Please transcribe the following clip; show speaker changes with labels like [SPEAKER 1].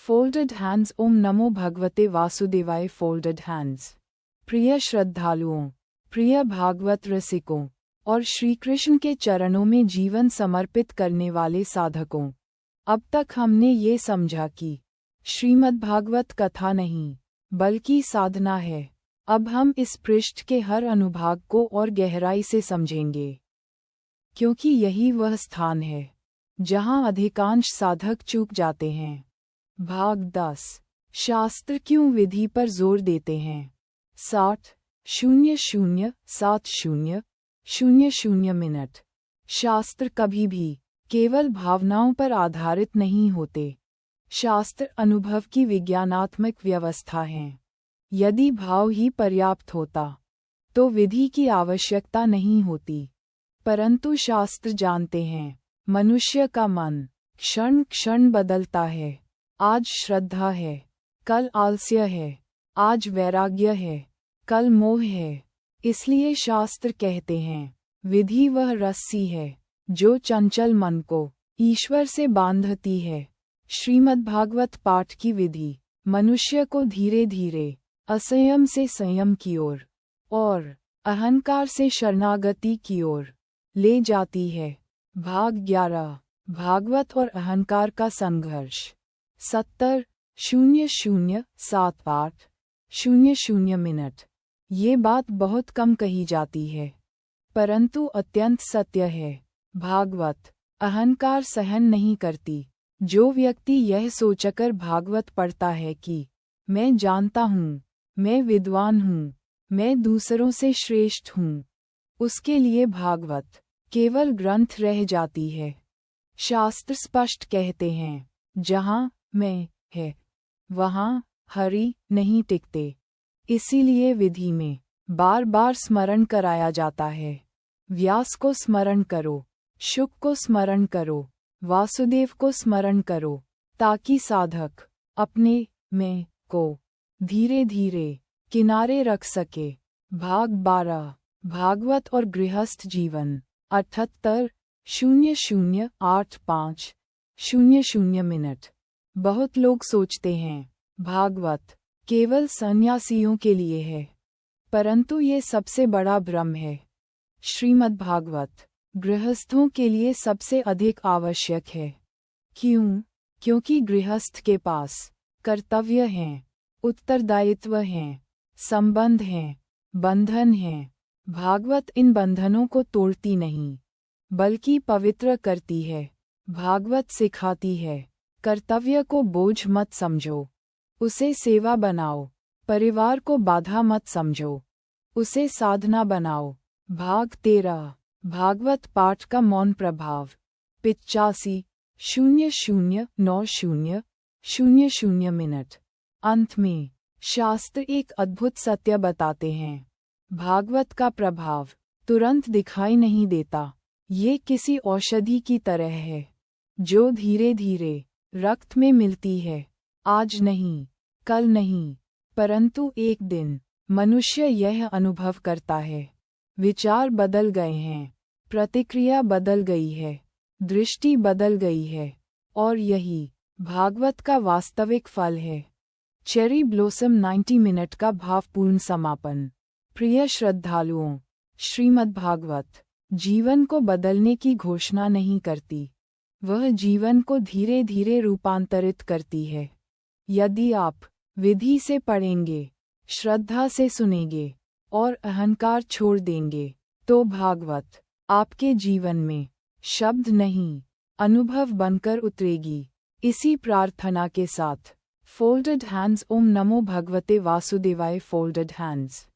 [SPEAKER 1] Folded hands. ओम नमो भगवते वासुदेवाय। Folded hands. प्रिय श्रद्धालुओं, प्रिय भागवत रसिकों और श्री कृष्ण के चरणों में जीवन समर्पित करने वाले साधकों, अब तक हमने ये समझा कि श्रीमद्भागवत कथा नहीं बल्कि साधना है। अब हम इस पृष्ठ के हर अनुभाग को और गहराई से समझेंगे, क्योंकि यही वह स्थान है जहां अधिकांश साधक चूक जाते हैं। भाग 10। शास्त्र क्यों विधि पर जोर देते हैं। 60:00:70:00 मिनट। शास्त्र कभी भी केवल भावनाओं पर आधारित नहीं होते। शास्त्र अनुभव की विज्ञानात्मक व्यवस्था है। यदि भाव ही पर्याप्त होता तो विधि की आवश्यकता नहीं होती, परंतु शास्त्र जानते हैं मनुष्य का मन क्षण क्षण बदलता है। आज श्रद्धा है, कल आलस्य है, आज वैराग्य है, कल मोह है। इसलिए शास्त्र कहते हैं विधि वह रस्सी है जो चंचल मन को ईश्वर से बांधती है। श्रीमद्भागवत पाठ की विधि मनुष्य को धीरे धीरे असंयम से संयम की ओर और अहंकार से शरणागति की ओर ले जाती है। भाग 11। भागवत और अहंकार का संघर्ष। 70:00:78:00 मिनट। ये बात बहुत कम कही जाती है, परंतु अत्यंत सत्य है। भागवत अहंकार सहन नहीं करती। जो व्यक्ति यह सोचकर भागवत पढ़ता है कि मैं जानता हूँ, मैं विद्वान हूँ, मैं दूसरों से श्रेष्ठ हूँ, उसके लिए भागवत केवल ग्रंथ रह जाती है। शास्त्र स्पष्ट कहते हैं जहाँ मैं है वहाँ हरि नहीं टिकते। इसीलिए विधि में बार बार स्मरण कराया जाता है। व्यास को स्मरण करो, शुक को स्मरण करो, वासुदेव को स्मरण करो, ताकि साधक अपने मैं को धीरे धीरे किनारे रख सके। भाग 12। भागवत और गृहस्थ जीवन। 78:00:85:00 मिनट। बहुत लोग सोचते हैं भागवत केवल सन्यासियों के लिए है, परंतु ये सबसे बड़ा भ्रम है। श्रीमद्भागवत गृहस्थों के लिए सबसे अधिक आवश्यक है। क्यों? क्योंकि गृहस्थ के पास कर्तव्य हैं, उत्तरदायित्व हैं, संबंध हैं, बंधन हैं। भागवत इन बंधनों को तोड़ती नहीं, बल्कि पवित्र करती है। भागवत सिखाती है कर्तव्य को बोझ मत समझो, उसे सेवा बनाओ। परिवार को बाधा मत समझो, उसे साधना बनाओ। भाग 13। भागवत पाठ का मौन प्रभाव। 85:00:90:00 मिनट। अंत में शास्त्र एक अद्भुत सत्य बताते हैं। भागवत का प्रभाव तुरंत दिखाई नहीं देता। ये किसी औषधि की तरह है जो धीरे धीरे रक्त में मिलती है। आज नहीं, कल नहीं, परंतु एक दिन मनुष्य यह अनुभव करता है विचार बदल गए हैं, प्रतिक्रिया बदल गई है, दृष्टि बदल गई है, और यही भागवत का वास्तविक फल है। चेरी ब्लॉसम 90 मिनट का भावपूर्ण समापन। प्रिय श्रद्धालुओं, श्रीमद्भागवत जीवन को बदलने की घोषणा नहीं करती, वह जीवन को धीरे धीरे रूपांतरित करती है। यदि आप विधि से पढ़ेंगे, श्रद्धा से सुनेंगे और अहंकार छोड़ देंगे, तो भागवत आपके जीवन में शब्द नहीं, अनुभव बनकर उतरेगी। इसी प्रार्थना के साथ फोल्डेड हैंड्स। ओम नमो भगवते वासुदेवाय। Folded hands.